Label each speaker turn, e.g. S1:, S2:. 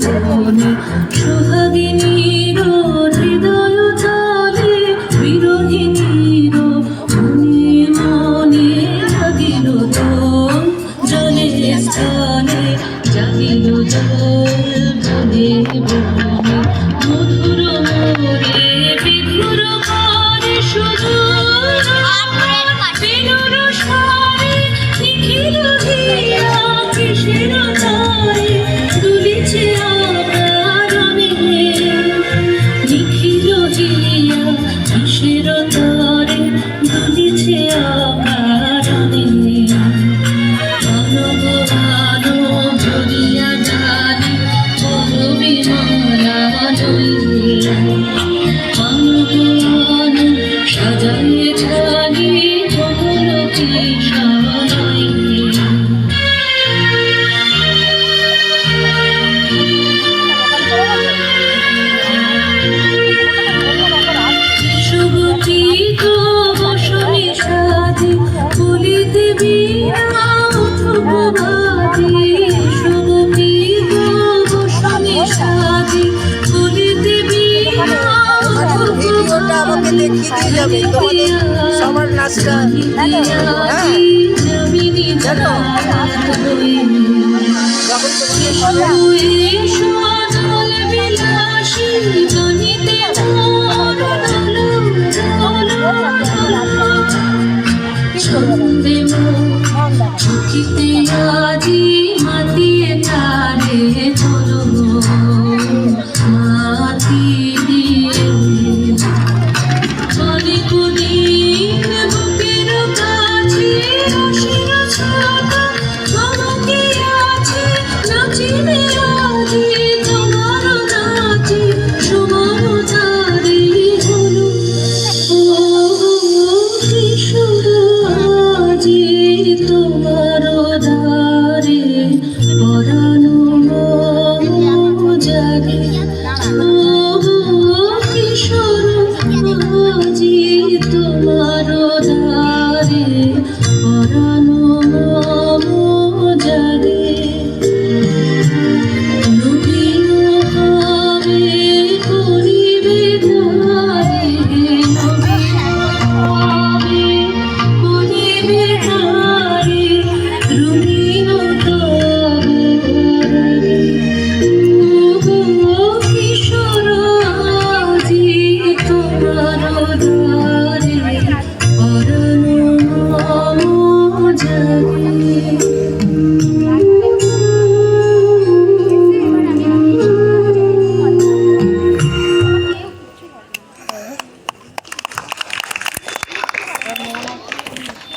S1: বনে সোহাগিনীর হৃদয় তলে বিরোহিনীর মনে মনে জাগিল দোল জলে স্থলে জাগিল দোল বনে বনে মধুর মোরে বিধুর করে সুদূর বেনুর সারে নিখিল হিয়া কিসের তারে দুলিছে আকারণে নিখিল হিয়া কিসের তারে দুলিছে আকারণে অনবগানো ঝরিয়া জানি বড় বিমলা নইলে অনবগানো সাজায়ে জানি বড় কিশোরাইলে শুভচিত বসনে সাধে বলিতে বিনা উঠব ভাবে শুভচিত বসনে সাধে বলিতে বিনা
S2: ভিডিওটা আমাকে দেখিয়ে দিয়ে যাবে তোমাদের সবার নাচটা জানো যখন
S1: চোখিতে আজি মাতিয়ে তারে চলো মাতি দিয়ে অনেক দিন বুকের কাছে রসির ছাতা চমকে আছে নাচিবে আজি তোমার নাচে সমান তারে হলো ও কিশোর আজি তোমার দ্বারে পরানো জাগে ও কিশোর আজি তোমার দ্বারে পরানো জাগে নবীন ভাবে করিবে ধারে নবীন ভাবে করিবে ধারে রঙিন তবরে ও কিশোর আজি তোমার দ্বারে পরানো জাগে